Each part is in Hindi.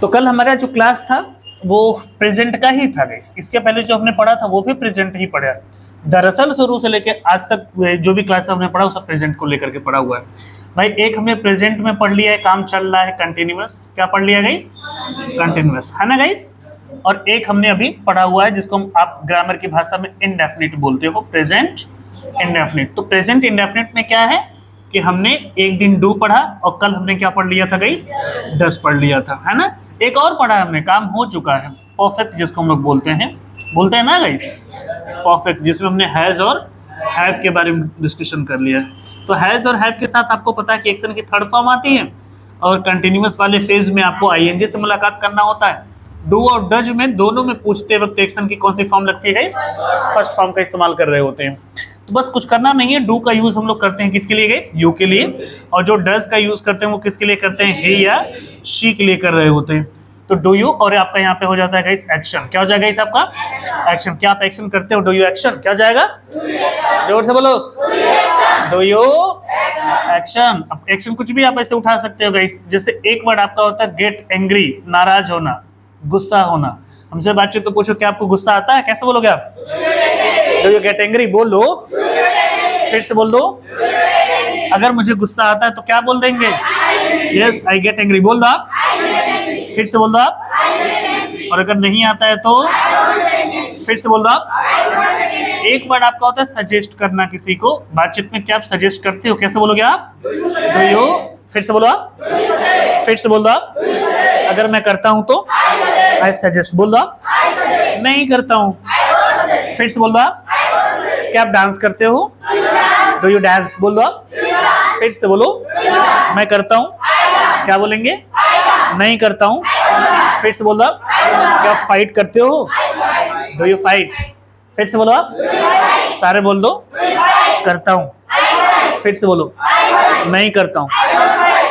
तो कल हमारा जो क्लास था वो प्रेजेंट का ही था गाइस। इसके पहले जो हमने पढ़ा था वो भी प्रेजेंट ही पढ़ा। दरअसल शुरू से लेकर आज तक जो भी क्लास हमने पढ़ा वो सब प्रेजेंट को लेकर के पढ़ा हुआ है भाई। एक हमने प्रेजेंट में पढ़ लिया है, काम चल रहा है, कंटिन्यूअस। क्या पढ़ लिया गाइस? कंटिन्यूअस, है ना गाइस। और एक हमने अभी पढ़ा हुआ है जिसको हम आप ग्रामर की भाषा में इंडेफिनिट बोलते हो, प्रेजेंट इंडेफिनिट। तो प्रेजेंट इंडेफिनिट में क्या है कि हमने एक दिन डू पढ़ा और कल हमने क्या पढ़ लिया था गाइस? डस पढ़ लिया था, है ना। एक और पढ़ा हमने, काम हो चुका है, परफेक्ट जिसको हम लोग बोलते हैं ना गाइस, परफेक्ट, जिसमें हमने हैज और हैव के बारे में डिस्कशन कर लिया है। तो हैज और हैव के साथ आपको पता है कि एक्शन की थर्ड फॉर्म आती है और कंटिन्यूअस वाले फेज में आपको आईएनजी से मुलाकात करना होता है। डू और डज में दोनों में पूछते वक्त एक्शन की कौन सी फॉर्म लगती है गाइस? फर्स्ट फॉर्म का इस्तेमाल कर रहे होते हैं। तो बस कुछ करना नहीं है। डू का यूज हम लोग करते हैं किसके लिए गाइस? यू के लिए। और जो डज का यूज करते हैं वो किसके लिए करते हैं? हे या शी के लिए कर रहे होते हैं। तो डू यू और आपका यहाँ पे हो जाता है गाइस एक्शन। क्या हो जाएगा गाइस आपका? एक्शन। क्या आप एक्शन करते हो? Do you action. क्या हो जाएगा? जोर से बोलो, डू यू एक्शन। अब एक्शन कुछ भी आप ऐसे उठा सकते हो गाइस। जैसे एक वर्ड आपका होता है गेट एंग्री, नाराज होना, गुस्सा होना। हमसे बातचीत तो पूछो क्या आपको गुस्सा आता है? कैसे बोलोगे आप? Do you get angry. बोलो, फिर से बोल दो। अगर मुझे गुस्सा आता है तो क्या बोल देंगे? Yes I get angry. बोल दो आप, फिर से बोल दो आप। और अगर नहीं आता है तो फिर से बोल दो आप। एक वर्ड आपका होता है सजेस्ट करना किसी को। बातचीत में क्या आप सजेस्ट करते हो? कैसे बोलोगे आप? Do you. फिर से बोलो आप, फिर से बोल दो आप। अगर मैं करता हूं तो आई सजेस्ट। बोल दो आप। नहीं करता हूं, फिर से बोल दो आप। क्या आप डांस करते हो? Do you dance. बोल दो आप, फिर से बोलो। मैं करता हूं, क्या बोलेंगे? नहीं करता हूं, फिर से बोल दो आप। क्या आप फाइट करते हो? Do you fight. फिर से बोलो आप। सारे बोल दो। करता हूं, फिर से बोलो। नहीं करता हूं,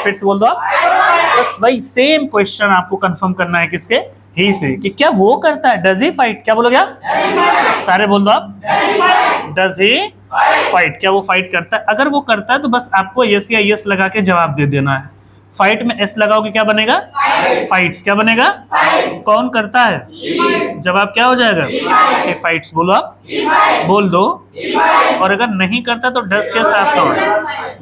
फिर से बोल दो आप। बस वही सेम क्वेश्चन आपको कंफर्म करना है किसके? ही से, कि क्या वो करता है? Does he fight. क्या बोलोगे आप? सारे बोल दो आप। Does he fight. क्या वो फाइट करता है? अगर वो करता है तो बस आपको यस या यस लगा के जवाब दे देना है। फाइट में एस लगाओगे क्या बनेगा? फाइट्स। क्या बनेगा? कौन करता है? जवाब क्या हो जाएगा? फाइट्स। बोलो आप, बोल दो। और अगर नहीं करता तो डज के साथ तो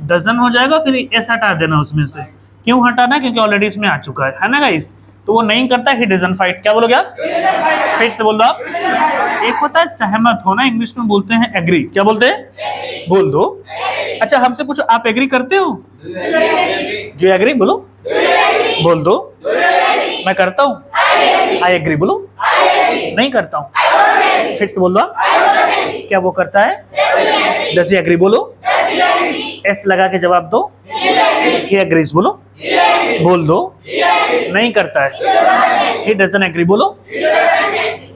डजन हो जाएगा, फिर एस हटा देना उसमें से। क्यों हटाना? क्योंकि ऑलरेडी इसमें आ चुका है ना गाइस। तो वो नहीं करता, ही डजंट फाइट। क्या बोलोगे आप? फिर से बोल दो आप। एक होता है सहमत होना, इंग्लिश में बोलते हैं एग्री। क्या बोलते हैं? बोल दो। अच्छा हमसे पूछो आप एग्री करते हो? जो एग्री बोलो, बोल दो। मैं करता हूँ, आई एग्री बोलो। नहीं करता हूँ, फिर से बोल दो आप। क्या वो करता है? डज ही एग्री बोलो। एस लगा के जवाब दो। ही एग्रीज बोलो, बोल दो। नहीं करता है, ही डजंट एग्री बोलो।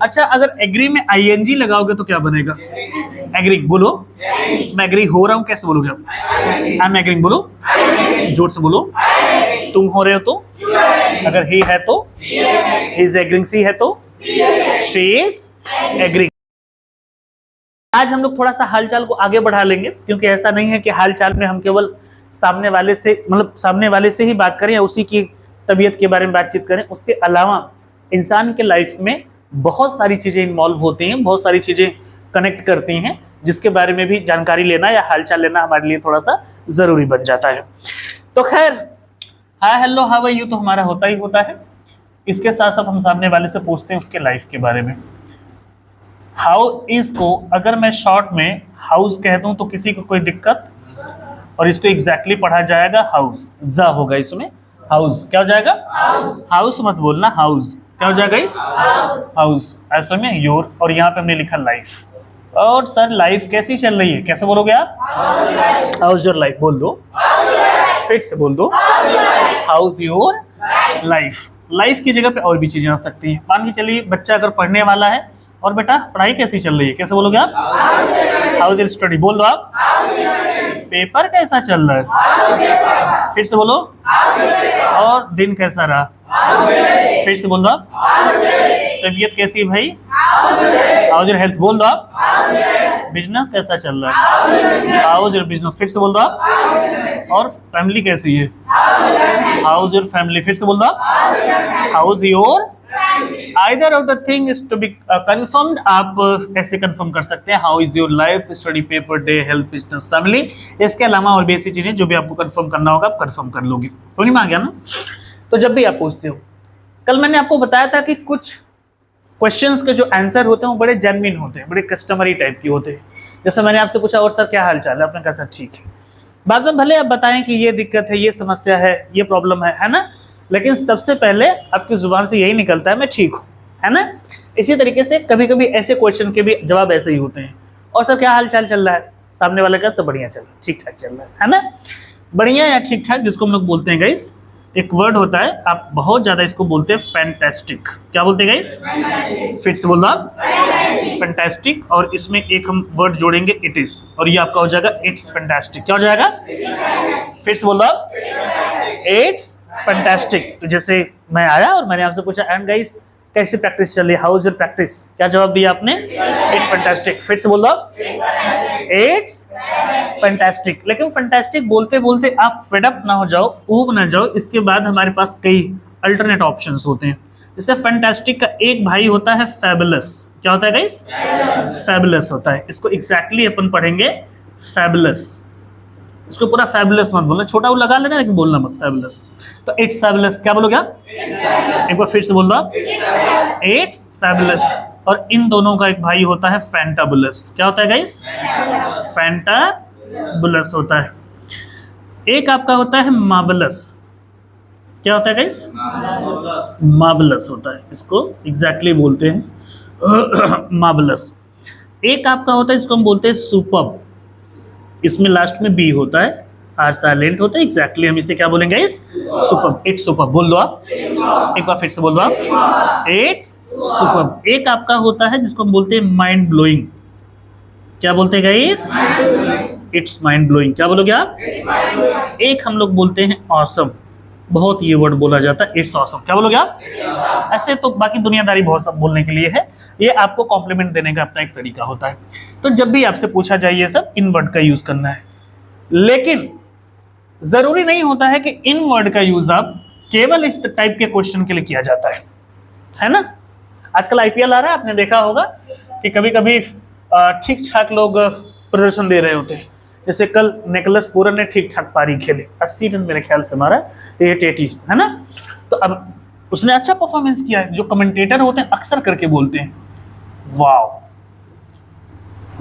अच्छा अगर एग्री में आईएनजी लगाओगे तो क्या बनेगा? एग्री बोलो। मैं एग्री हो रहा हूँ, कैसे बोलोगे आप? आई एम एग्रीइंग बोलो, जोर से बोलो। तुम हो रहे हो तो, अगर ही है तो ही इज एग्रीइंग, सी है तो शी इज एग्रीइंग। आज हम लोग थोड़ा सा हालचाल को आगे बढ़ा लेंगे, क्योंकि ऐसा नहीं है कि हालचाल में हम केवल सामने वाले से ही बात करें या उसी की तबीयत के बारे में बातचीत करें। उसके अलावा इंसान के लाइफ में बहुत सारी चीज़ें इन्वॉल्व होती हैं, बहुत सारी चीज़ें कनेक्ट करती हैं, जिसके बारे में भी जानकारी लेना या हालचाल लेना हमारे लिए थोड़ा सा ज़रूरी बन जाता है। तो खैर hi hello how are you तो हमारा होता ही होता है। इसके साथ साथ हम सामने वाले से पूछते हैं उसके लाइफ के बारे में। हाउ इज को अगर मैं शॉर्ट में हाउस कह दूं तो किसी को कोई दिक्कत? और इसको एग्जैक्टली पढ़ा जाएगा हाउस। ज होगा इसमें, हाउस। क्या हो जाएगा? हाउस मत बोलना, हाउस। क्या हो जाएगा इस? हाउस। ऐसे में योर, और यहाँ पे हमने लिखा लाइफ। और सर लाइफ कैसी चल रही है? कैसे बोलोगे आप? House your life. बोल दो, फिर से बोल दो। House your life. लाइफ की जगह पे और भी चीजें आ सकती हैं। मान के चलिए बच्चा अगर पढ़ने वाला है, और बेटा पढ़ाई कैसी चल रही है? कैसे बोलोगे आप? House your study. बोल दो आप। पेपर कैसा चल रहा है? फिर से बोलो। और दिन कैसा रहा? फिर से बोल दो आप। तबीयत कैसी है भाई? House your health. बोल दो आप। बिजनेस कैसा चल रहा है? House your business. फिर से बोल दो आप। और फैमिली कैसी है? हाउ इज योर फैमिली, फिर से बोल दो, how is your, either of the thing is to be confirmed, आप ऐसे कंफर्म कर सकते हैं, how is your life, study, paper, day, health, business, family. इसके अलावा और भी ऐसी चीजें जो भी आपको कंफर्म करना होगा आप कंफर्म कर लोगे। समझ में आ गया ना। तो जब भी आप पूछते हो, कल मैंने आपको बताया था कि कुछ क्वेश्चंस के जो आंसर होते हैं वो बड़े जेन्युइन होते हैं, बड़े कस्टमरी टाइप के होते हैं। जैसे मैंने आपसे पूछा, और सर क्या हाल चाल है, आपने कहा सर ठीक है। बाद में भले आप बताएं कि ये दिक्कत है, ये समस्या है, ये प्रॉब्लम है ना, लेकिन सबसे पहले आपकी जुबान से यही निकलता है मैं ठीक हूँ, है ना। इसी तरीके से कभी कभी ऐसे क्वेश्चन के भी जवाब ऐसे ही होते हैं, और सर क्या हाल चाल चल रहा है, सामने वाले का सब बढ़िया चल रहा है, ठीक ठाक चल रहा है ना। बढ़िया या ठीक ठाक जिसको हम लोग बोलते हैं गाइस, एक वर्ड होता है, आप बहुत ज्यादा इसको बोलते हैं फैंटास्टिक। क्या बोलते हैं गाइस, फिर से बोल रहा फैंटास्टिक, और इसमें एक हम वर्ड जोड़ेंगे इट इज, और ये आपका हो जाएगा इट्स फैंटास्टिक। क्या हो जाएगा, फिर से बोल रहा इट्स फैंटास्टिक। तो जैसे मैं आया और मैंने आपसे पूछा एंड गाइस कैसी प्रैक्टिस चल रही है, हाउ इज योर प्रैक्टिस, क्या जवाब दिया आपने, इट्स फैंटास्टिक। फिर से बोल रहा इट्स फैंटास्टिक। लेकिन फैंटास्टिक बोलते बोलते आप फेड अप ना हो जाओ, ऊब ना जाओ, इसके बाद हमारे पास कई अल्टरनेट ऑप्शंस होते हैं। जैसे फैंटास्टिक का एक भाई होता है फैबुलस। क्या होता है गाइस, फैबुलस होता है। इसको एग्जैक्टली अपन पढ़ेंगे फैबुलस। इसको पूरा फैबुलस मत बोलना, छोटा वो लगा लेना लेकिन बोलना मत फैबुलस। तो इट्स फैबुलस, क्या बोलोगे आप, एक बार फिर से बोल दो, इट्स फैबुलस। और इन दोनों का एक भाई होता है फैंटाबुलस। क्या होता है गाइस, फैंटाबुलस होता है। एक आपका होता है मार्वलस। क्या होता है गाइस, मार्वलस होता है, इसको एग्जैक्टली बोलते हैं मार्वलस। एक आपका होता है जिसको हम बोलते हैं सुपर्ब, इसमें लास्ट में बी होता है, आर साइलेंट होता है, एग्जैक्टली हम इसे क्या बोलेंगे गाइस, सुपर्ब। इट्स सुपर्ब बोल दो आप, एक बार फिर से बोल दो आप, इट्स सुपर्ब। एक आपका होता है जिसको हम बोलते हैं माइंड ब्लोइंग। क्या बोलते हैं गाइस, इट्स माइंड ब्लोइंग। क्या बोलोगे आप, एक हम लोग बोलते हैं ऑसम, बहुत ये वर्ड बोला जाता है, इट्स ऑसम। क्या बोलोगे आप, ऐसे तो बाकी दुनियादारी बहुत सब बोलने के लिए है, ये आपको कॉम्प्लीमेंट देने का अपना एक तरीका होता है। तो जब भी आपसे पूछा जाए ये सब इन वर्ड का यूज करना है, लेकिन जरूरी नहीं होता है कि इन वर्ड का यूज आप केवल इस टाइप के क्वेश्चन के लिए किया जाता है ना। आजकल आईपीएल आ रहा है, आपने देखा होगा कि कभी कभी ठीक ठाक लोग प्रदर्शन दे रहे होते हैं। जैसे कल निकोलस पूरन ने ठीक ठाक पारी खेले, 80 रन मेरे ख्याल से मारा, 880 है ना। तो अब उसने अच्छा परफॉर्मेंस किया है। जो कमेंटेटर होते हैं अक्सर करके बोलते हैं wow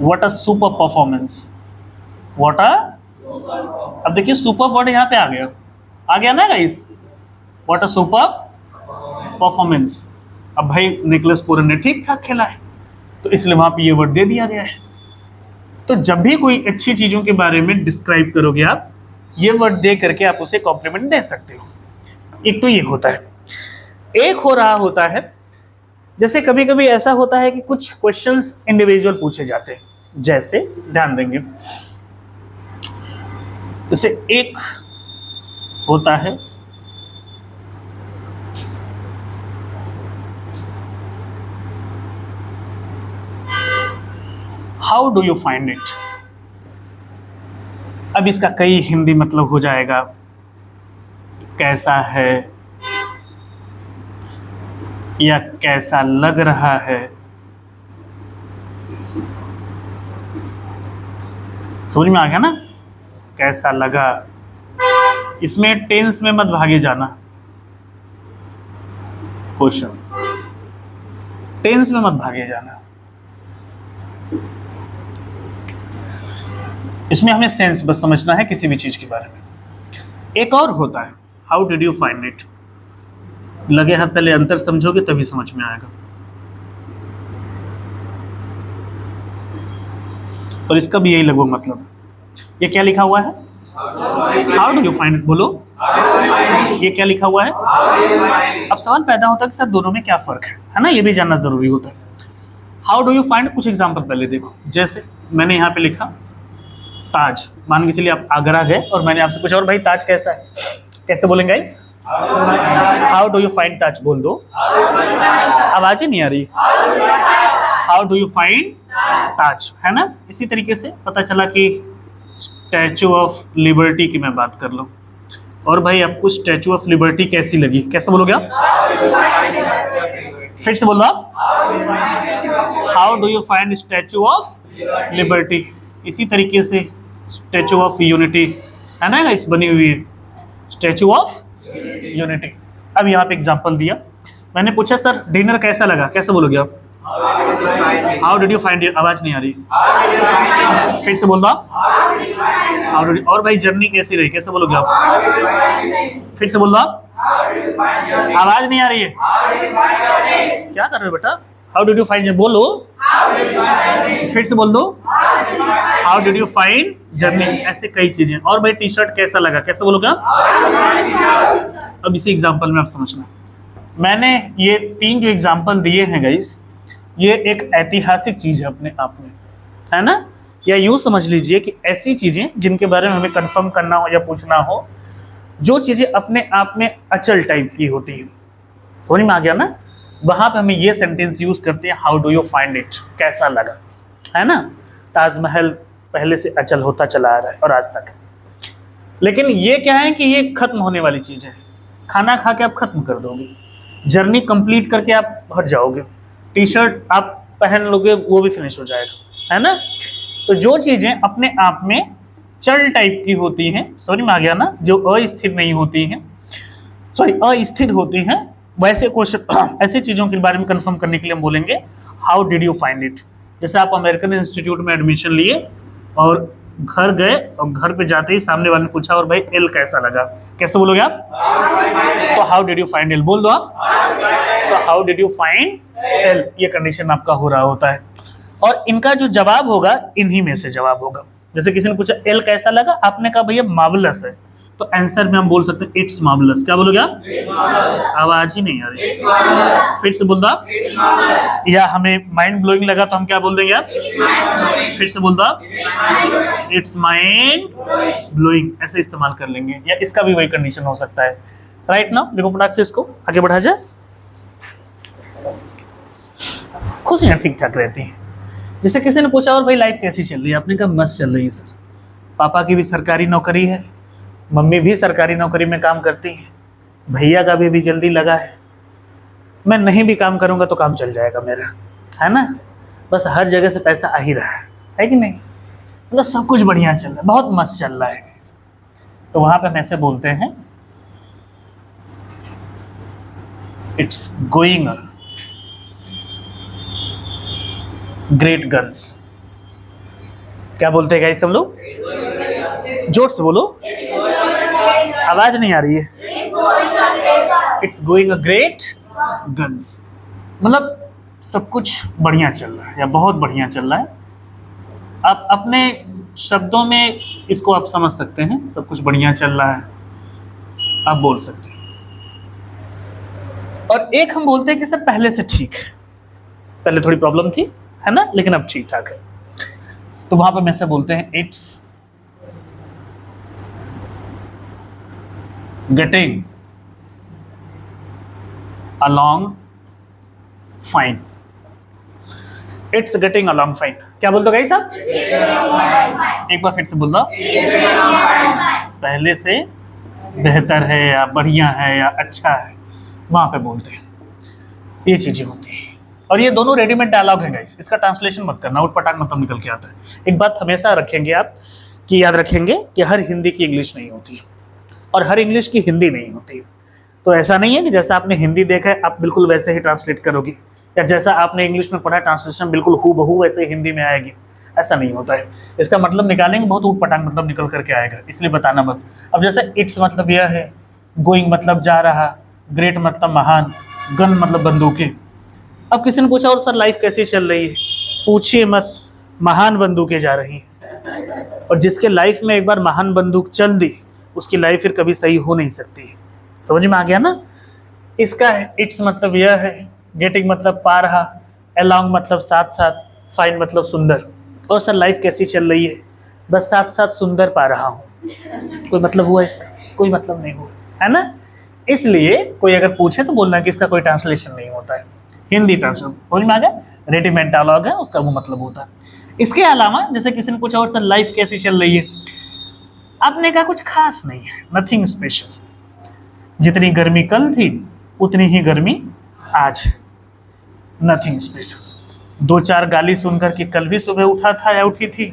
what a super performance, what a, अब देखिए सुपर वर्ड यहाँ पे आ गया ना guys, what a super performance. अब भाई निकोलस पूरन ने ठीक ठाक खेला है, तो इसलिए वहां पे ये वर्ड दे दिया गया है। तो जब भी कोई अच्छी चीजों के बारे में डिस्क्राइब करोगे आप, ये वर्ड दे करके आप उसे कॉम्प्लीमेंट दे सकते हो। एक तो ये होता है। एक हो रहा होता है, जैसे कभी कभी ऐसा होता है कि कुछ क्वेश्चंस इंडिविजुअल पूछे जाते हैं, जैसे ध्यान देंगे, जैसे एक होता है how do you find it. अब इसका कई हिंदी मतलब हो जाएगा कैसा है, या कैसा लग रहा है। समझ में आ गया ना, कैसा लगा। इसमें टेंस में मत भागे जाना, क्वेश्चन टेंस में मत भागे जाना, इसमें हमें सेंस बस समझना है किसी भी चीज के बारे में। एक और होता है how did you find it, लगे हाथ पहले अंतर समझोगे तभी समझ में आएगा। और इसका भी यही लगभग मतलब, ये क्या लिखा हुआ है, how do you find it, बोलो ये क्या लिखा हुआ है। अब सवाल पैदा होता है कि सर दोनों में क्या फर्क है ना, ये भी जानना जरूरी होता है। हाउ डू यू फाइंड, कुछ एग्जाम्पल पहले देखो। जैसे मैंने यहाँ पे लिखा ताज, मान के चलिए आप आगरा गए और मैंने आपसे पूछा और भाई ताज कैसा है, कैसे बोलेंगे guys, how do you find Taj बोल दो, आवाज ही नहीं आ रही, how do you find Taj, है ना। इसी तरीके से पता चला कि स्टैचू ऑफ लिबर्टी की मैं बात कर लूं और भाई आपको स्टैचू ऑफ लिबर्टी कैसी लगी, कैसे बोलोगे आप? फिर से बोलो आप, how do you find statue of liberty. इसी तरीके से स्टैचू ऑफ यूनिटी है ना, इस बनी हुई है स्टैचू ऑफ यूनिटी। अब यहाँ पे एग्जांपल दिया, मैंने पूछा सर डिनर कैसा लगा, कैसे बोलोगे आप? How did you find it. आवाज नहीं आ रही, फिर से बोल दो आप, हाउ डिड। और भाई जर्नी कैसी रही, कैसे बोलोगे आप? फिर से बोल दो आप, आवाज नहीं आ रही है, क्या कर रहे हो बेटा? हाउ डिड यू फाइंड, बोलो, फिर से बोल दो, how did you find journey. ऐसे कई चीजें। और भाई टी शर्ट कैसा लगा, कैसे बोलोगे आप? अब इसी एग्जांपल में आप समझना, मैंने ये 3 जो एग्जांपल दिए हैं गाइस, ये एक ऐतिहासिक चीज है अपने आप में, है ना। या यूं समझ लीजिए कि ऐसी चीजें जिनके बारे में हमें कंफर्म करना हो या पूछना हो, जो चीजें अपने आप में अचल टाइप की होती है, समझ में आ गया ना, वहां पे हमें ये सेंटेंस यूज करते हैं, how do you find it, कैसा लगा, है ना। ताजमहल पहले से अचल होता चला आ रहा है और आज तक, लेकिन ये क्या है कि ये खत्म होने वाली चीज है। खाना खा के आप खत्म कर दोगे, जर्नी कंप्लीट करके आप हट जाओगे, टी शर्ट आप पहन लोगे वो भी फिनिश हो जाएगा, है ना। तो जो चीजें अपने आप में चल टाइप की होती हैं, समझ में आ गया ना, जो अस्थिर नहीं होती हैं, सॉरी अस्थिर होती हैं, वैसे क्वेश्चन ऐसी चीजों के बारे में कंफर्म करने के लिए हम बोलेंगे how did you find it. जैसे आप अमेरिकन इंस्टीट्यूट में एडमिशन लिए और घर गए और घर पे जाते ही सामने वाले ने पूछा और भाई एल कैसा लगा, कैसे बोलोगे आप? तो how did you find L बोल दो आप, तो how did you find L, ये कंडीशन आपका हो रहा होता है। और इनका जो जवाब होगा इन्हीं में से जवाब होगा। जैसे किसी ने पूछा एल कैसा लगा, आपने कहा भैया मार्वलस है, तो आंसर में हम बोल सकते हैं इट्स मार्वलस। क्या बोलोगे आप? आवाज ही नहीं आ रही, फिर से बोल दो आप। या हमें माइंड ब्लोइंग लगा तो हम क्या बोल देंगे आप? फिर से बोल दो आप, इट्स माइंड ब्लोइंग, ऐसे इस्तेमाल कर लेंगे। या इसका भी वही कंडीशन हो सकता है। राइट नाउ देखो फटाक से इसको आगे बढ़ा जाए। खुशियां ठीक ठाक रहती हैं। जैसे किसी ने पूछा और भाई लाइफ कैसी चल रही है, आपने कहा मस्त चल रही है सर, पापा की भी सरकारी नौकरी है, मम्मी भी सरकारी नौकरी में काम करती है, भैया का भी जल्दी लगा है, मैं नहीं भी काम करूंगा तो काम चल जाएगा मेरा, है ना। बस हर जगह से पैसा आ ही रहा है कि नहीं, मतलब सब कुछ बढ़िया चल रहा है, बहुत मस्त चल रहा है। तो वहां पे हम ऐसे बोलते हैं इट्स गोइंग ग्रेट गन्स। क्या बोलते हैं गाइस हम लोग? जोर से बोलो, आवाज नहीं आ रही है। It's going a great guns, मतलब सब कुछ बढ़िया चल रहा है या बहुत बढ़िया चल रहा है। आप अपने शब्दों में इसको आप समझ सकते हैं, सब कुछ बढ़िया चल रहा है आप बोल सकते हैं। और एक हम बोलते हैं कि सर पहले से ठीक है, पहले थोड़ी प्रॉब्लम थी, है ना, लेकिन अब ठीक ठाक है। तो वहां पर हम ऐसे बोलते हैं it's getting along fine. It's getting along fine. क्या बोल दो गाइस आप? एक बार फिर से बोल दो, पहले से बेहतर है या बढ़िया है या अच्छा है, वहां पे बोलते हैं। ये चीजें होती हैं और ये दोनों रेडीमेड डायलॉग है गाइस, इसका ट्रांसलेशन मत करना, उटपटांग मतलब निकल के आता है। एक बात हमेशा रखेंगे आप कि याद रखेंगे कि हर हिंदी की इंग्लिश नहीं होती है और हर इंग्लिश की हिंदी नहीं होती है। तो ऐसा नहीं है कि जैसा आपने हिंदी देखा है आप बिल्कुल वैसे ही ट्रांसलेट करोगे, या जैसा आपने इंग्लिश में पढ़ा ट्रांसलेशन बिल्कुल हूबहू वैसे ही हिंदी में आएगी, ऐसा नहीं होता है। इसका मतलब निकालेंगे बहुत उटपटांग मतलब निकल करके आएगा, इसलिए बताना मत। अब जैसे इट्स मतलब यह है, गोइंग मतलब जा रहा, ग्रेट मतलब महान, गन मतलब बंदूकें। अब किसी ने पूछा और सर लाइफ कैसी चल रही है, पूछिए मत, महान बंदूकें जा रही हैं। और जिसके लाइफ में एक बार महान बंदूक चल दी उसकी लाइफ फिर कभी सही हो नहीं सकती है। समझ में आ गया ना। इसका है इट्स मतलब यह है, गेटिंग मतलब पा रहा, अलोंग मतलब साथ साथ, फाइन मतलब सुंदर। और सर लाइफ कैसी चल रही है, बस साथ साथ सुंदर पा रहा हूँ। कोई मतलब हुआ इसका? कोई मतलब नहीं हुआ, है ना। इसलिए कोई अगर पूछे तो बोलना कि इसका कोई ट्रांसलेशन नहीं होता है, हिंदी ट्रांसलेशन। समझ में आ गया, रेडीमेड डायलॉग है उसका वो मतलब होता है। इसके अलावा जैसे किसी ने पूछा और सर लाइफ कैसी चल रही है, आपने कहा कुछ खास नहीं है, नथिंग स्पेशल। जितनी गर्मी कल थी उतनी ही गर्मी आज है, नथिंग स्पेशल। दो चार गाली सुनकर के कल भी सुबह उठा था या उठी थी,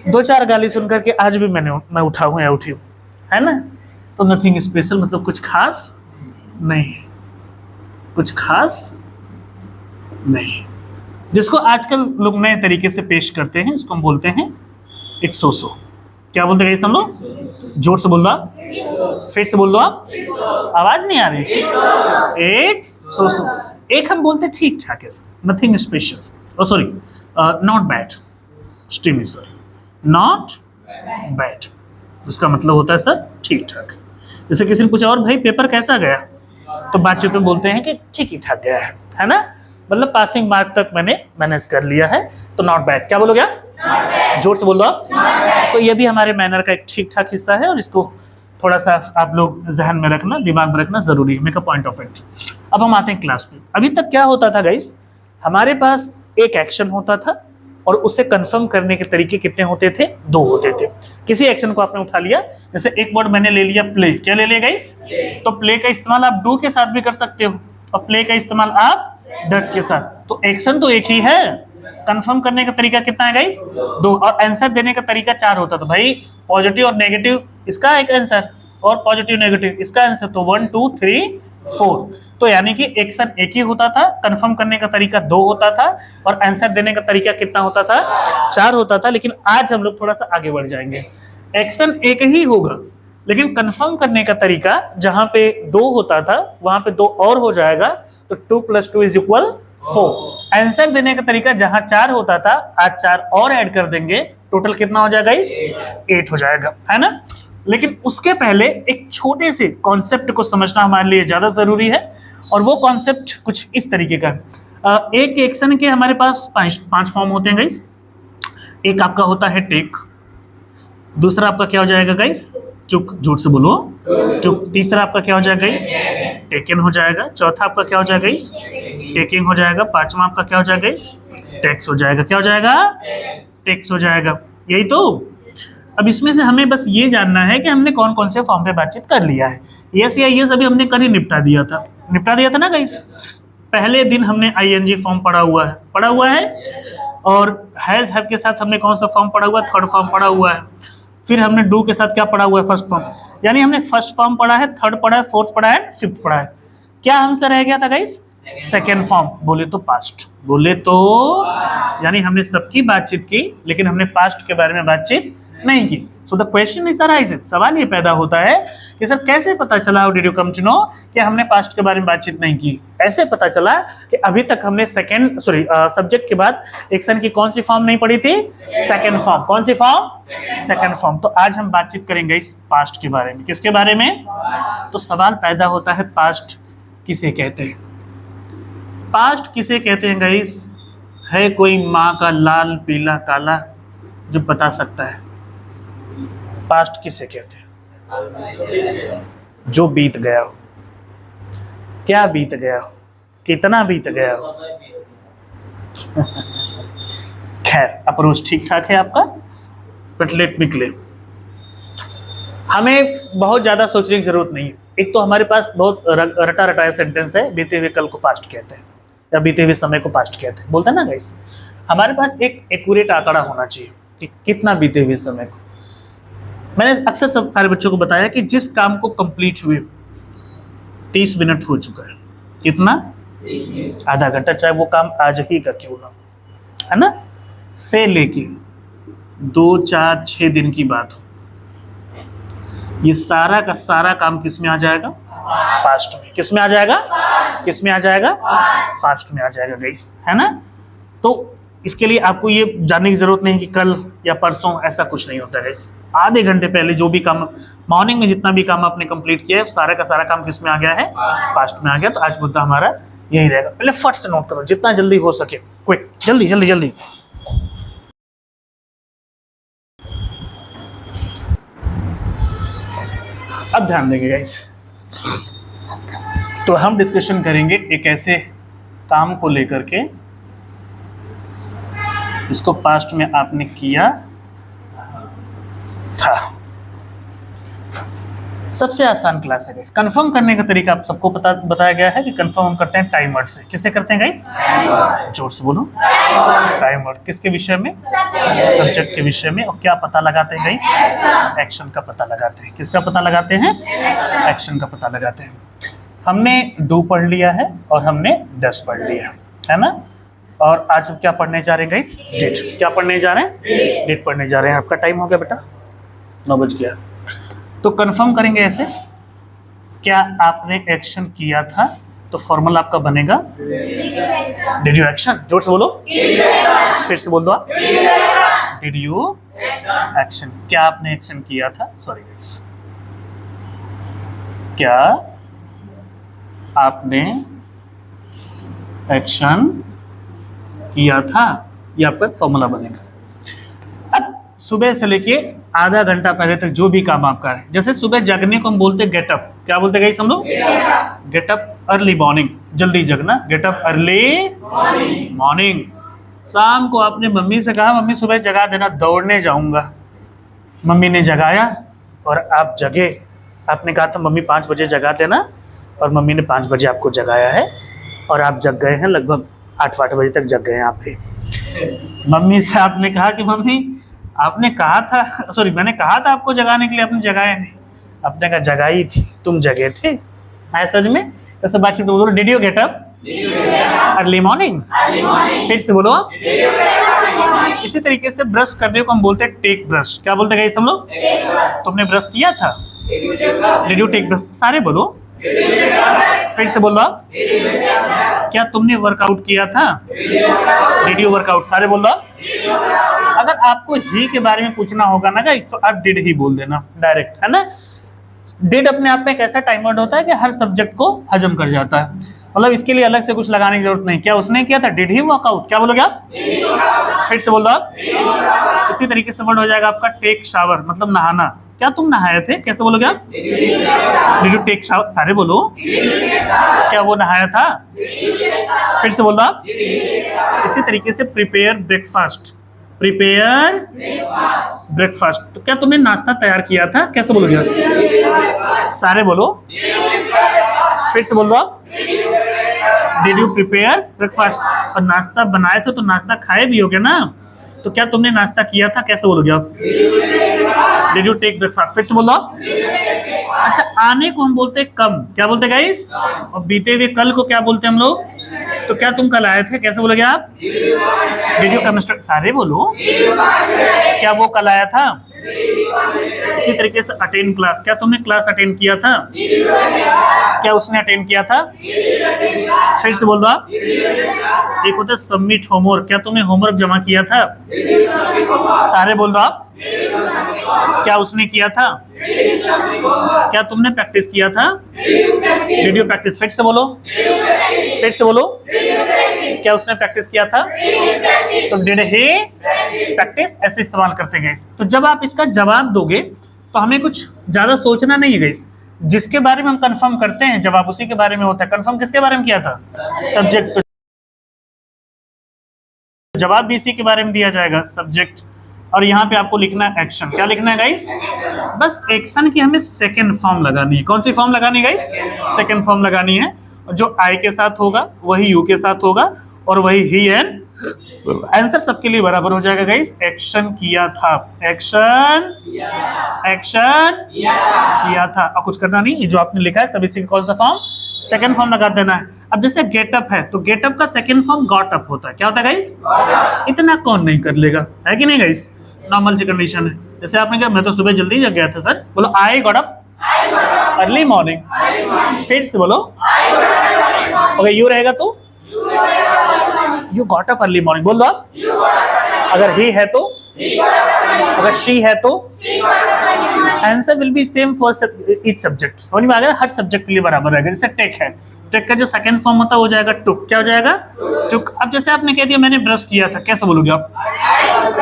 दो चार गाली सुनकर के आज भी मैं उठा हूं या उठी हूं, है ना। तो नथिंग स्पेशल मतलब कुछ खास नहीं है, कुछ खास नहीं। जिसको आजकल लोग नए तरीके से पेश करते हैं, इसको हम बोलते हैं इट्स सो सो। क्या बोलते हैं हम लोग? जोर से बोल दो आप, फिर से बोल दो आप, आवाज नहीं आ रही। It's so so. एक हम बोलते हैं ठीक ठाक है sir, nothing special, oh sorry not bad, extremely sorry, not bad. उसका मतलब होता है सर ठीक ठाक। जैसे किसी ने पूछा और भाई पेपर कैसा गया, तो बातचीत में बोलते हैं कि ठीक ही ठाक गया है ना, मतलब पासिंग मार्क तक मैंने मैनेज कर लिया है, तो नॉट बैड। क्या बोलोगे आप? जोर से बोल दो आप। तो ये भी हमारे मैनर का एक ठीक ठाक हिस्सा है, और इसको थोड़ा सा आप लोग जहन में रखना, दिमाग में रखना जरूरी है, make a point of it. अब हम आते हैं क्लास पे। अभी तक क्या होता था गाइस, हमारे पास एक एक्शन होता था और उसे कंफर्म करने के तरीके कितने होते थे? दो होते थे। किसी एक्शन को आपने उठा लिया, जैसे एक वर्ड मैंने ले लिया प्ले, क्या ले लिया गाइस? तो प्ले का इस्तेमाल आप डू के साथ भी कर सकते हो और प्ले का इस्तेमाल आप डच के साथ। तो एक्शन तो एक ही है, कंफर्म करने का तरीका कितना है गाइस? दो। और आंसर देने का तरीका चार होता था भाई, पॉजिटिव और नेगेटिव इसका एक आंसर, और पॉजिटिव नेगेटिव इसका आंसर, तो 1 2 3 4। तो यानी कि एक्शन एक ही होता था, कंफर्म करने का तरीका दो होता था, और आंसर देने का तरीका कितना होता था? चार होता था। लेकिन आज हम लोग थोड़ा सा आगे बढ़ जाएंगे, एक्शन एक ही होगा लेकिन कंफर्म करने का तरीका जहां पे दो होता था वहां पे दो और हो जाएगा, तो 2 + 2 = 4। आंसर देने का तरीका जहां चार होता था, आज चार और ऐड कर देंगे, टोटल कितना हो जाएगा? 8 हो जाएगा, है ना। लेकिन उसके पहले एक छोटे से कॉन्सेप्ट को समझना हमारे लिए ज्यादा जरूरी है, और वो कॉन्सेप्ट कुछ इस तरीके का है। एक एक्शन के हमारे पास पांच फॉर्म होते हैं गाइस। एक आपका होता है टेक, दूसरा आपका क्या हो जाएगा गाइस? चुक, झूठ से बोलो चुक। तीसरा आपका क्या हो जाएगा गाइस? टेकन हो जाएगा। चौथा आपका क्या हो जाएगा गाइस? टेकिंग हो जाएगा। पांचवा आपका क्या हो जाएगा गाइस? टेक्स हो जाएगा। क्या हो जाएगा? टेक्स हो जाएगा। यही तो। अब इसमें से हमें बस ये जानना है कि हमने कौन कौन से फॉर्म पे बातचीत कर लिया है। यस या यस अभी हमने कल ही निपटा दिया था ना गाइस। पहले दिन हमने आईएनजी फॉर्म पढ़ा हुआ है, और हैज हैव के साथ हमने कौन सा फॉर्म पढ़ा हुआ है? थर्ड फॉर्म पढ़ा हुआ है। फिर हमने डू के साथ क्या पढ़ा हुआ है? First form. यानी हमने फर्स्ट फॉर्म पढ़ा है, थर्ड पढ़ा है, फोर्थ पढ़ा है, फिफ्थ पढ़ा है। क्या हमसे रह गया था गाइस? Second form. बोले तो पास्ट, बोले तो यानी हमने सबकी बातचीत की लेकिन हमने पास्ट के बारे में बातचीत नहीं की। So the question is arises, सवाल ये पैदा होता है कि सर कैसे पता चला, how did you come to know कि हमने पास्ट के बारे में बातचीत नहीं की? ऐसे पता चला कि अभी तक हमने सब्जेक्ट के बाद एक्शन की कौन सी फॉर्म नहीं पढ़ी थी? Second form. कौन सी फॉर्म? Second form. तो आज हम बातचीत करेंगे इस पास्ट के बारे में। किसके बारे में? तो सवाल पैदा होता है पास्ट किसे कहते हैं? पास्ट किसे कहते हैं गाइस? है कोई माँ का लाल पीला काला जो बता सकता है पास्ट किसे कहते हैं? जो बीत गया हो। क्या बीत गया हो? कितना बीत गया हो? खैर अप्रोच ठीक ठाक है आपका, बट लेट मी क्लियर। हमें बहुत ज्यादा सोचने की जरूरत नहीं है। एक तो हमारे पास बहुत रटा रटाया सेंटेंस है, बीते हुए कल को पास्ट कहते हैं या बीते हुए समय को पास्ट कहते हैं, बोलते हैं ना गाइस। हमारे पास एक एक्यूरेट आंकड़ा होना चाहिए कि कितना बीते हुए समय को। मैंने अक्सर सब सारे बच्चों को बताया कि जिस काम को कंप्लीट हुए 30 मिनट हो चुका है, कितना? आधा घंटा, चाहे वो काम आज ही का क्यों ना, है ना, से लेके 2 4 6 दिन की बात हो, ये सारा का सारा काम किस में आ जाएगा? पास्ट में। किस में आ जाएगा? किस में आ जाएगा? पास्ट में आ जाएगा गाइस, है ना। तो इसके लिए आपको ये जानने की जरूरत नहीं कि कल या परसों, ऐसा कुछ नहीं होता है। आधे घंटे पहले जो भी काम, मॉर्निंग में जितना भी काम आपने कंप्लीट किया है, सारा का सारा काम किस में आ गया है? पास्ट में आ गया। तो आज मुद्दा हमारा यही रहेगा। पहले फट से नोट करो जितना जल्दी हो सके, क्विक, जल्दी जल्दी जल्दी। अब ध्यान देंगे गाइस, तो हम डिस्कशन करेंगे एक ऐसे काम को लेकर के जिसको पास्ट में आपने किया था। सबसे आसान क्लास है गाइस। कंफर्म करने का तरीका आप सबको बताया गया है कि कंफर्म हम करते हैं टाइम वर्ड से। किससे करते हैं गाइस? जोर से बोलो। टाइम वर्ड किसके विषय में? सब्जेक्ट के विषय में। और क्या पता लगाते हैं गाइस? एक्शन का पता लगाते हैं। किसका पता लगाते हैं? एक्शन का पता लगाते हैं। हमने डू पढ़ लिया है और हमने डस पढ़ लिया है ना। और आज हम क्या पढ़ने जा रहे हैं गाइस? डिड। क्या पढ़ने जा रहे हैं? डिड पढ़ने जा रहे हैं। आपका टाइम हो गया बेटा, 9 बज गया। तो कंफर्म करेंगे ऐसे, क्या आपने एक्शन किया था तो फॉर्मूला आपका बनेगा डिड यू एक्शन। जोर से बोलो, फिर से बोल दो आप, डिड यू एक्शन। क्या आपने एक्शन किया था? सॉरी गाइस, क्या आपने एक्शन किया था, ये आपका फॉर्मूला बनेगा। अब सुबह से लेके आधा घंटा पहले तक जो भी काम आप करें, जैसे सुबह जगने को हम बोलते गेटअप। क्या बोलते गाइस हम लोग? गेटअप अर्ली मॉर्निंग, जल्दी जगना, गेटअप अर्ली मॉर्निंग। शाम को आपने मम्मी से कहा मम्मी सुबह जगा देना, दौड़ने जाऊंगा। मम्मी ने जगाया और आप जगे। आपने कहा था मम्मी 5 बजे जगा देना, और मम्मी ने 5 बजे आपको जगाया है और आप जग गए हैं, लगभग 8 बजे तक जग गए हैं आप भी। मम्मी से आपने कहा कि मम्मी आपने कहा था, सॉरी मैंने कहा था आपको जगाने के लिए, आपने जगाया नहीं। आपने कहा जगाई थी, तुम जगे थे। आया समझ में? तो बातचीत बोलो, did you get up early morning. फिर से बोलो। इसी तरीके से ब्रश करने को हम बोलते हैं टेक ब्रश। क्या बोलते हैं हम लोग? तुमने ब्रश किया था, डिड यू टेक ब्रश। सारे बोलो, फिर से बोलो। क्या तुमने वर्कआउट किया था, डिड यू वर्कआउट। सारे बोल दो। अगर आपको ही के बारे में पूछना होगा ना गाइस, तो आप डिड ही बोल देना डायरेक्ट, है ना। डिड अपने आप में एक ऐसा टाइम वर्ड होता है कि हर सब्जेक्ट को हजम कर जाता है, मतलब इसके लिए अलग से कुछ लगाने की जरूरत नहीं। क्या उसने किया था, डिड ही वर्कआउट। क्या बोलोगे आप? फिर से बोल दो आप। इसी तरीके से वर्ड हो जाएगा आपका टेक शावर, मतलब नहाना। क्या तुम नहाए थे, कैसे बोलोगे आप? Did you take shower. सारे बोलो। क्या वो नहाया था? फिर से बोल दो आप। इसी तरीके से प्रिपेयर ब्रेकफास्ट, प्रिपेयर ब्रेकफास्ट। तो क्या तुमने नाश्ता तैयार किया था, कैसे बोलोगे आप? सारे बोलो। फिर से बोल दो आप। Did you prepare breakfast. और नाश्ता बनाए थे तो नाश्ता खाए भी होगे ना, तो क्या तुमने नाश्ता किया था, कैसे बोलोगे आप? Did you take breakfast. फिर से बोल दो आप। अच्छा, आने को हम बोलते हैं कम। क्या बोलते हैं गाइस? और बीते हुए कल को क्या बोलते हैं हम लोग? तो क्या तुम कल आए थे, कैसे बोलोगे आप? डिड यू कम। सारे बोलो। क्या वो कल आया था? इसी तरीके से अटेंड क्लास। क्या तुमने क्लास अटेंड किया था? क्या उसने अटेंड किया था? फिर से बोल दो आप। एक होता है सबमिट होमवर्क। क्या तुमने होमवर्क जमा किया था? सारे बोल दो आप। क्या उसने किया था? क्या तुमने प्रैक्टिस किया था? Did you practice. फिर से बोलो, फिर से बोलो। क्या उसने प्रैक्टिस किया था? तो डिड ही प्रैक्टिस, ऐसे इस्तेमाल करते गए। तो जब आप इसका जवाब दोगे तो हमें कुछ ज्यादा सोचना नहीं है गाइस। जिसके बारे में हम कंफर्म करते हैं जवाब उसी के बारे में होता है। कंफर्म किसके बारे में किया था? सब्जेक्ट। तो जवाब भी इसी के बारे में दिया जाएगा, सब्जेक्ट। और यहाँ पे आपको लिखना है एक्शन। क्या लिखना है गाइस? बस एक्शन की हमें सेकंड फॉर्म लगानी है। कौन सी फॉर्म लगानी है गाइस? सेकंड फॉर्म लगानी है। जो आई के साथ होगा वही यू के साथ होगा, और वही ही एंड। आंसर सबके लिए बराबर हो जाएगा गाइस। एक्शन किया था, एक्शन एक्शन किया था। और कुछ करना नहीं, जो आपने लिखा है सभी से कौन सा फॉर्म? सेकंड फॉर्म लगा देना है। अब जैसे गेटअप है तो गेटअप का सेकंड फॉर्म गॉट अप होता है। क्या होता है गाइस? इतना कौन नहीं कर लेगा, है कि नहीं गाइस? नॉर्मल सी कंडीशन है। जैसे आपने कहा मैं तो सुबह जल्दी जग गया था सर, बोलो I got up early morning. फिर से बोलो। ओके, यू रहेगा तो you got up early morning. बोल दो आप। अगर ही है तो, अगर शी है तो answer will be same for each subject. समझ में आ गया? हर सब्जेक्ट के लिए बराबर रहेगा। जैसे टेक है, टेक का जो सेकंड फॉर्म होता है वो जाएगा टुक। क्या हो जाएगा? टुक। अब जैसे आपने कह दिया मैंने ब्रश किया था, कैसे बोलोगे आप?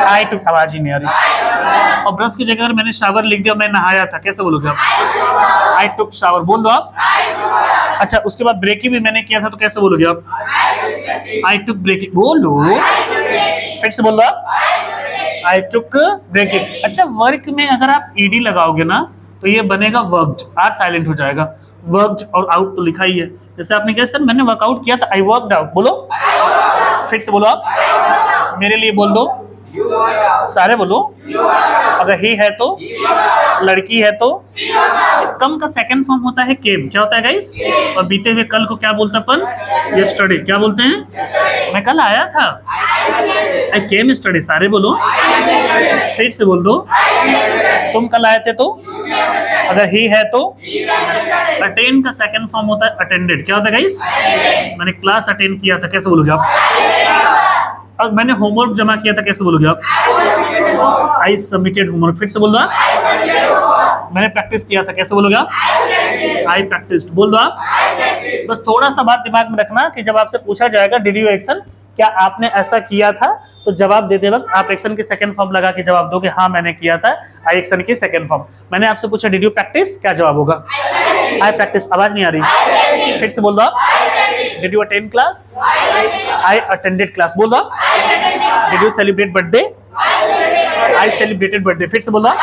आई टुक। आवाज ही नहीं आ रही। और ब्रश की जगह अगर मैंने शावर लिख दिया, मैं नहाया था, कैसे बोलोगे आप? आई टुक शावर। बोल दो आप। अच्छा, उसके बाद ब्रेकिंग भी मैंने किया था, तो कैसे बोलोगे आप? आई टुक ब्रेकिंग। बोलो, फिर से बोल दो आप। आई टुक ब्रेकिंग। अच्छा, वर्क में अगर आप ईडी लगाओगे ना तो ये बनेगा वर्कड, आर साइलेंट हो जाएगा। वर्कड और आउट तो लिखा ही है। जैसे आपने कहा सर मैंने वर्कआउट किया था, आई वर्कड आउट, बोलो फिर से बोलो आप, मेरे लिए बोल दो, सारे बोलो। अगर ही है तो, लड़की है तो, कम का सेकंड फॉर्म होता है केम। क्या होता है गाइस? और बीते हुए कल को क्या बोलते अपन? यस्टरडे। क्या बोलते हैं? मैं कल आया था, आई केम यस्टरडे। सारे बोलो, फिर से बोल दो। तुम कल आए थे तो, अगर ही है तो, अटेंड का सेकंड फॉर्म होता है अटेंडेड। क्या होता है गाइस? मैंने क्लास अटेंड किया था, कैसे बोलोगे आप? और मैंने होमवर्क जमा किया था, कैसे बोलोगे आप? I submitted homework. फिर से बोल दो आप। मैंने प्रैक्टिस किया था, कैसे बोलोगे आप? आई प्रैक्टिस्ड। बोल दो आप। बस थोड़ा सा बात दिमाग में रखना कि जब आपसे पूछा जाएगा डिड यू एक्शन, क्या आपने ऐसा किया था, तो जवाब देते वक्त आप एक्शन की सेकंड फॉर्म लगा के जवाब दो कि हाँ मैंने किया था, आई एक्शन की सेकंड फॉर्म। मैंने आपसे पूछा डिड यू प्रैक्टिस, क्या जवाब होगा? आई प्रैक्टिस। आवाज नहीं आ रही, फिर से बोल दो आप। Did you attend class? I attended class. बोल दो। Did you celebrate birthday? I celebrated birthday. फिर से बोल दो।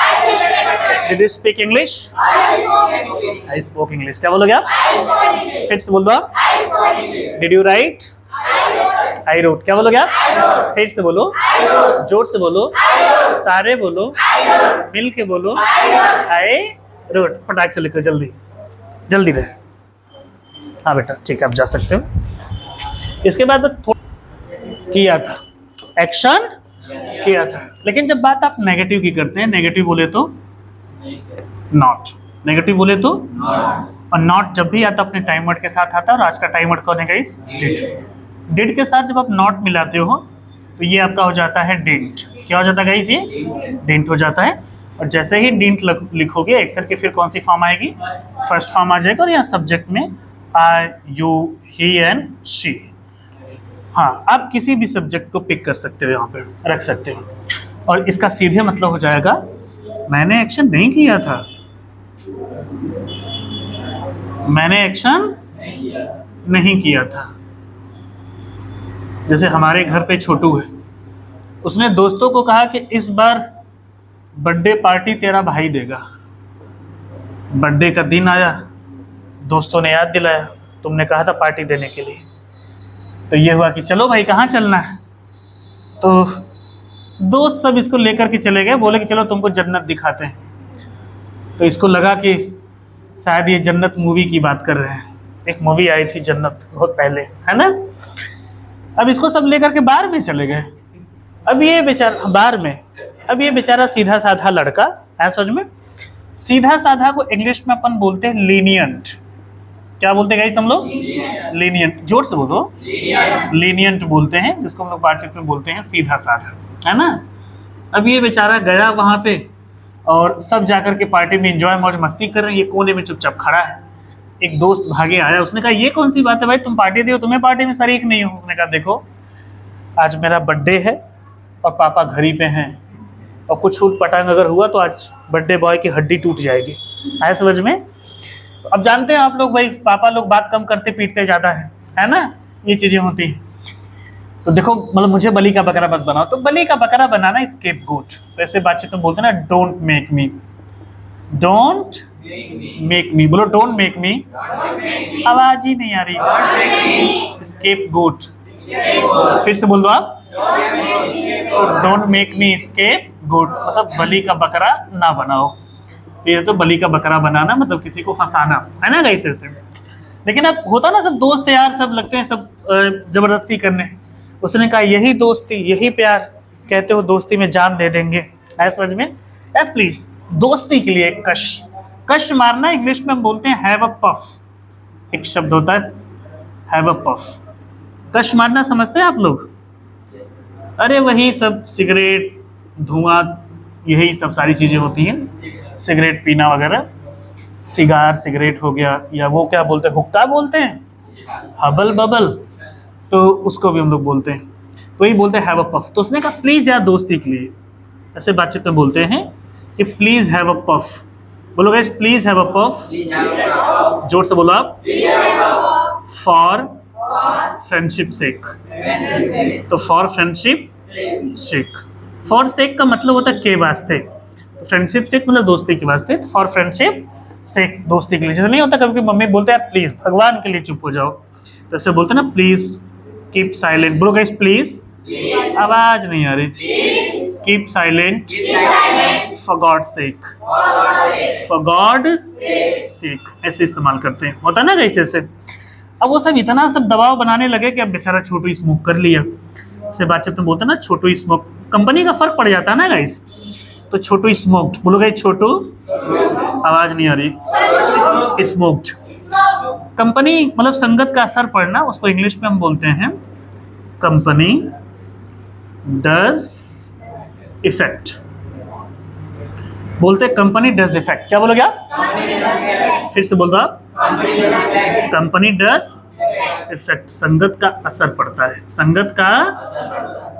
Did you speak English? I spoke English. क्या बोलोगे आप? फिर से बोल दो। Did you right? I wrote. क्या बोलोगे आप? फिर से बोलो, जोर से बोलो, सारे बोलो, मिल के बोलो, आई रोट। फटाक से लिखो, जल्दी जल्दी रहे। हाँ बेटा ठीक है, आप जा सकते हो। इसके बाद किया था, एक्शन किया था। लेकिन जब बात आप नेगेटिव की करते हैं, नेगेटिव बोले तो नॉट, नेगेटिव बोले तो, और नॉट जब भी आता अपने टाइम वर्ड के साथ आता है। और आज का टाइम वर्ड कौन है गाइस? डिड। डिड के साथ जब आप नॉट मिलाते हो तो ये आपका हो जाता है डिडंट। क्या हो जाता है गाइस? ये डिडंट हो जाता है। और जैसे ही डिडंट लिखोगे एक्सर की फिर कौन सी फॉर्म आएगी? फर्स्ट फॉर्म आ जाएगा। और यहाँ सब्जेक्ट में आई, यू, ही एंड शी। हाँ, आप किसी भी सब्जेक्ट को पिक कर सकते हो, यहाँ पे रख सकते हो। और इसका सीधे मतलब हो जाएगा मैंने एक्शन नहीं किया था, मैंने एक्शन नहीं किया था। जैसे हमारे घर पे छोटू है, उसने दोस्तों को कहा कि इस बार बर्थडे पार्टी तेरा भाई देगा। बर्थडे का दिन आया, दोस्तों ने याद दिलाया, तुमने कहा था पार्टी देने के लिए। तो ये हुआ कि चलो भाई कहाँ चलना है? तो दोस्त सब इसको लेकर के चले गए, बोले कि चलो तुमको जन्नत दिखाते हैं। तो इसको लगा कि शायद ये जन्नत मूवी की बात कर रहे हैं। एक मूवी आई थी जन्नत बहुत पहले, है ना? अब इसको सब लेकर के बार में चले गए। अब ये बेचारा बार में, अब ये बेचारा सीधा साधा लड़का है, समझ में? सीधा साधा को इंग्लिश में अपन बोलते हैं लीनियंट। क्या बोलते हैं गाइस हम लोग? लीनियंट। जोर से बोलो। लीनियंट बोलते हैं, जिसको हम लोग बातचीत में बोलते हैं सीधा साधा, है ना? अब ये बेचारा गया वहां पे और सब जाकर के पार्टी में एंजॉय मौज मस्ती कर रहे हैं। ये कोने में चुपचाप खड़ा है। एक दोस्त भागे आया, उसने कहा ये कौन सी बात है भाई, तुम पार्टी दे, तुम्हें पार्टी में शरीक नहीं हो। उसने कहा देखो आज मेरा बर्थडे है और पापा घर ही पे हैं, और कुछ छूट पटांग अगर हुआ तो आज बर्थडे बॉय की हड्डी टूट जाएगी। आए समझ में? अब जानते हैं आप लोग भाई, पापा लोग बात कम करते पीटते ज़्यादा है ना? ये चीज़ें होती हैं। तो देखो मतलब मुझे बलि का बकरा मत बनाओ, तो बलि का बकरा बनाना स्केपगोट। तो ऐसे बातचीत में बोलते हैं ना, don't make me, don't make me. बोलो डोंट मेक मी। आवाज ही नहीं आ रही। स्केपगोट। फिर से बोल दो आप। डोंट मेक मी स्केपगोट, मतलब बलि का बकरा ना बनाओ। ये तो बलि का बकरा बनाना मतलब किसी को फंसाना, है ना गाइस? ऐसे लेकिन अब होता ना, सब दोस्त यार सब लगते हैं सब जबरदस्ती करने। उसने कहा यही दोस्ती, यही प्यार, कहते हो दोस्ती में जान दे देंगे। है समझ में? प्लीज दोस्ती के लिए कश, कश मारना इंग्लिश में हम बोलते हैं हैव अ पफ। एक शब्द होता है हैव अ पफ। कश मारना समझते हैं आप लोग? अरे वही सब सिगरेट, धुआं, यही सब सारी चीजें होती हैं। सिगरेट पीना वगैरह, सिगार सिगरेट हो गया, या वो क्या बोलते हैं, हुक्का बोलते हैं, हबल बबल, तो उसको भी हम लोग बोलते हैं। तो यही बोलते हैं हैव अ पफ। तो उसने कहा प्लीज यार दोस्ती के लिए, ऐसे बातचीत में बोलते हैं कि प्लीज हैव अ पफ। बोलो guys please have a puff. जोर से बोलो आप। For friendship sake. तो for friendship sake, for sake का मतलब होता है के वास्ते। फ्रेंडशिप सेक मतलब दोस्ती के वास्ते, फॉर फ्रेंडशिप सेक, दोस्ती के लिए। जैसे नहीं होता कभी कभी मम्मी बोलते हैं यार प्लीज भगवान के लिए चुप हो जाओ, तो ऐसे बोलते हैं ना प्लीज कीप साइलेंट। बोलो गाइस प्लीज, आवाज नहीं आ रही, keep silent for God sake, for God sake, ऐसे इस्तेमाल करते हैं, होता ना गाइस ऐसे। अब वो सब इतना सब दबाव बनाने लगे कि अब बेचारा छोटू स्मोक कर लिया। से बातचीत में बोलते ना छोटू स्मोक, कंपनी का फर्क पड़ जाता है ना गाइस। तो छोटू स्मोक्ड, बोलो गाइस छोटू, आवाज नहीं आ रही, स्मोक्ड। कंपनी मतलब संगत का असर पड़ना, उसको इंग्लिश में हम बोलते हैं कंपनी डज इफेक्ट। बोलते कंपनी डज इफेक्ट, क्या बोलोगे आप? फिर से बोल दो आप, कंपनी डज इफेक्ट, संगत का असर पड़ता है, संगत का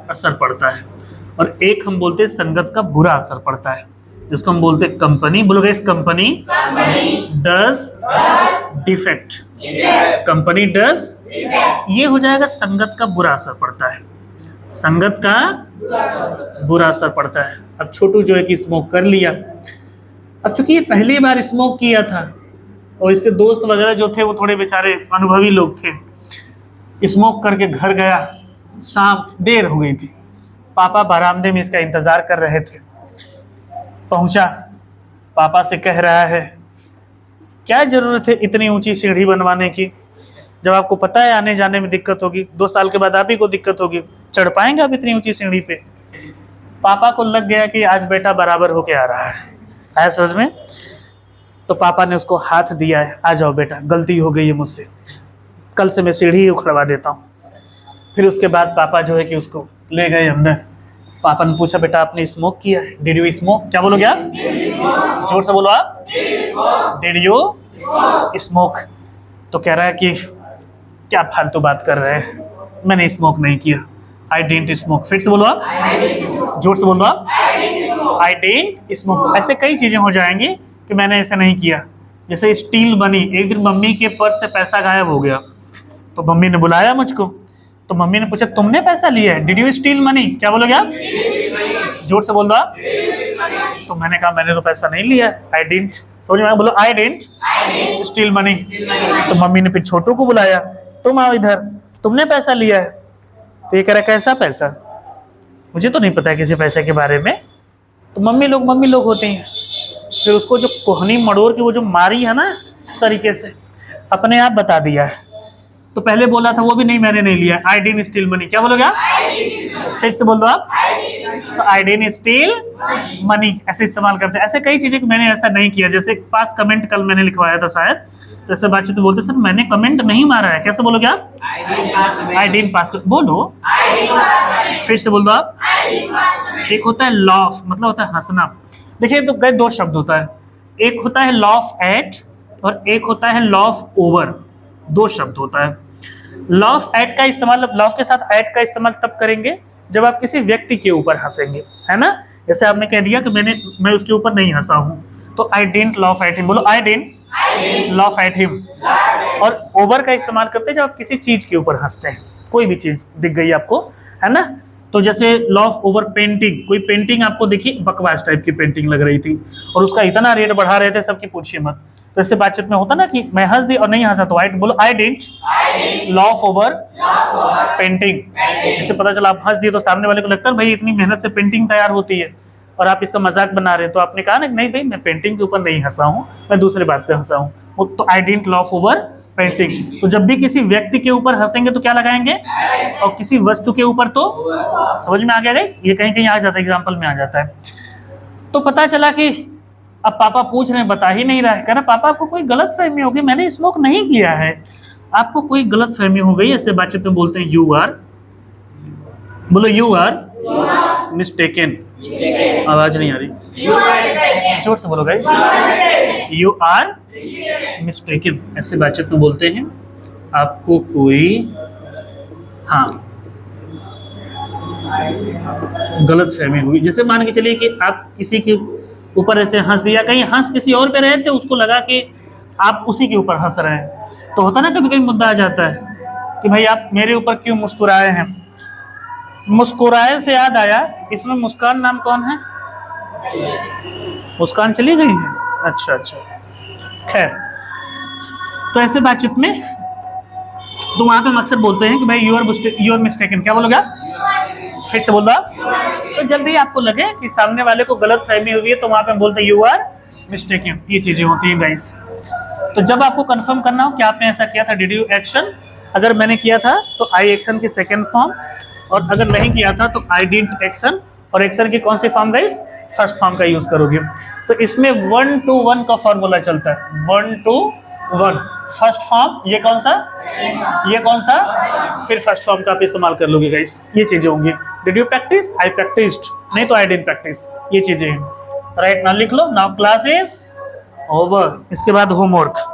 असर पड़ता है। और एक हम बोलते हैं संगत का बुरा असर पड़ता है, जिसको हम बोलते हैं कंपनी। बोलोगे इस company does defect, company does, ये हो जाएगा संगत का बुरा असर पड़ता है, संगत का बुरा असर पड़ता है। अब छोटू जो है कि स्मोक कर लिया। अब चूंकि ये पहली बार स्मोक किया था और इसके दोस्त वगैरह जो थे वो थोड़े बेचारे अनुभवी लोग थे, स्मोक करके घर गया, शाम देर हो गई थी, पापा बरामदे में इसका इंतजार कर रहे थे। पहुंचा, पापा से कह रहा है क्या जरूरत है इतनी ऊंची सीढ़ी बनवाने की, जब आपको पता है आने जाने में दिक्कत होगी, 2 साल के बाद आप ही को दिक्कत होगी, चढ़ पाएंगे आप इतनी ऊंची सीढ़ी पे? पापा को लग गया कि आज बेटा बराबर होके आ रहा है, आया समझ में? तो पापा ने उसको हाथ दिया है, आ जाओ बेटा, गलती हो गई है मुझसे, कल से मैं सीढ़ी उखड़वा देता हूँ। फिर उसके बाद पापा जो है कि उसको ले गए अंदर। पापा ने पूछा बेटा आपने स्मोक किया है? Did you smoke? क्या बोलोगे आप? जोर से बोलो आप, डिड यू स्मोक? तो कह रहा है कि क्या फालतू बात कर रहे हैं, मैंने स्मोक नहीं किया, आई डिडंट स्मोक। फिर से बोलो आप, जोर से बोलो आप, आई डिडंट स्मोक। ऐसे कई चीजें हो जाएंगी कि मैंने ऐसा नहीं किया। जैसे स्टील बनी, एक दिन मम्मी के पर्स से पैसा गायब हो गया, तो मम्मी ने बुलाया मुझको, तो मम्मी ने पूछा तुमने पैसा लिया है? Did you steel money? क्या बोलोगे आप? जोर से बोल दो आप। तो मैंने कहा मैंने तो पैसा नहीं लिया, आई डिडंट। समझ में आया? बोलो आई डिडंट स्टील मनी। तो मम्मी ने फिर छोटू को बुलाया, तुम आओ इधर, तुमने पैसा लिया है? तो ये कह रहा कैसा पैसा, मुझे तो नहीं पता है किसी पैसे के बारे में। तो मम्मी लोग होते हैं। फिर उसको जो कोहनी मड़ोर की वो जो मारी है ना, इस तरीके से अपने आप बता दिया है। तो पहले बोला था वो भी नहीं, मैंने नहीं लिया, आई डिडंट स्टील मनी। क्या बोलोगे आप? फिर से बोल दो आप, तो आई डिडंट स्टील मनी ऐसे इस्तेमाल करते हैं। ऐसे कई चीजें कि मैंने ऐसा नहीं किया। जैसे पास कमेंट कल मैंने लिखवाया था शायद, तो ऐसे बातचीत बोलते सर मैंने कमेंट नहीं मारा है। कैसे बोलोगे आप? आई डिडंट पास। बोलो, फिर से बोल दो आप। एक होता है लॉफ, मतलब होता है हंसना। देखिए तो गए 2 शब्द होता है, एक होता है लॉफ एट और एक होता है लॉफ ओवर, 2 शब्द होता है। लॉफ एट का इस्तेमाल, लॉफ के साथ एट का इस्तेमाल तब करेंगे जब आप किसी व्यक्ति के ऊपर हंसेंगे, है ना? जैसे आपने कह दिया कि मैं उसके ऊपर नहीं हंसा हूँ, तो I didn't laugh at him. बोलो I didn't laugh at him. और ओवर का इस्तेमाल करते हैं जब आप किसी चीज के ऊपर हंसते हैं, कोई भी चीज दिख गई आपको, है ना? तो जैसे लॉफ ओवर पेंटिंग, कोई पेंटिंग आपको देखी बकवास टाइप की पेंटिंग लग रही थी और उसका इतना रेट बढ़ा रहे थे सबकी पूछिए मत। तो इससे बातचीत में होता ना कि मैं हंस दी और नहीं हंसा, तो आई बोलो I didn't loaf over painting. इससे पता चला आप हंस दिए तो सामने वाले को लगता है भाई इतनी मेहनत से पेंटिंग तैयार होती है और आप इसका मजाक बना रहे हैं। तो आपने कहा ना नहीं भाई मैं पेंटिंग के ऊपर नहीं हंसा हूँ, मैं दूसरी बात पे हंसा हूँ। तो I didn't loaf over painting. तो जब भी किसी व्यक्ति के ऊपर हंसेंगे तो क्या लगाएंगे, और किसी वस्तु के ऊपर तो, समझ में आ गया गाइस? ये कहीं कहीं आ जाता है, एग्जाम्पल में आ जाता है। तो पता चला कि अब पापा पूछ रहे हैं, बता ही नहीं रहा है। कह रहा पापा आपको कोई गलत फहमी हो गई, मैंने स्मोक नहीं किया है, आपको कोई गलत फहमी हो गई। ऐसे बातचीत में बोलते हैं यू आर, बोलो यू आर मिस्टेकन। आवाज नहीं आ रही, जोर से बोलो गाइस, यू आर मिस्टेकन। ऐसे बातचीत में बोलते हैं आपको कोई गलत फहमी हुई। जैसे मान के चलिए कि आप किसी के ऊपर ऐसे हंस दिया, कहीं हंस किसी और पे रहे थे, उसको लगा कि आप उसी के ऊपर हंस रहे हैं, तो होता ना कभी कभी मुद्दा आ जाता है कि भाई आप मेरे ऊपर क्यों मुस्कुराए हैं। मुस्कुराए से याद आया, इसमें मुस्कान नाम कौन है? मुस्कान चली गई है? अच्छा अच्छा, खैर। तो ऐसे बातचीत में तो वहां पे हम अक्सर बोलते हैं कि भाई यू आर मिस्टेकन। क्या बोलोगे आप? फिर से बोल दो आप। तो जब भी आपको लगे कि सामने वाले को गलत फहमी हुई है तो वहां पे हम बोलते हैं यू आर मिस्टेकन। ये चीजें होती हैं गाइस। तो जब आपको कंफर्म करना हो कि आपने ऐसा किया था, डिड यू एक्शन, अगर मैंने किया था तो आई एक्शन की सेकेंड फॉर्म, और अगर नहीं किया था तो आई डिडंट एक्शन। और एक्शन की कौन सी फॉर्म गाइस? फर्स्ट फॉर्म का यूज करोगे। तो इसमें 1 to 1 का फॉर्मूला चलता है, 1 to 1 फर्स्ट फॉर्म। ये कौन सा? ये कौन सा? फिर फर्स्ट फॉर्म का आप इस्तेमाल कर लोगे गाइस। ये चीजें होंगी। Did you practice? I practised. नहीं तो आई डिडंट प्रैक्टिस। ये चीजें हैं। राइट, नाउ लिख लो, नाउ क्लास इज ओवर। इसके बाद होमवर्क।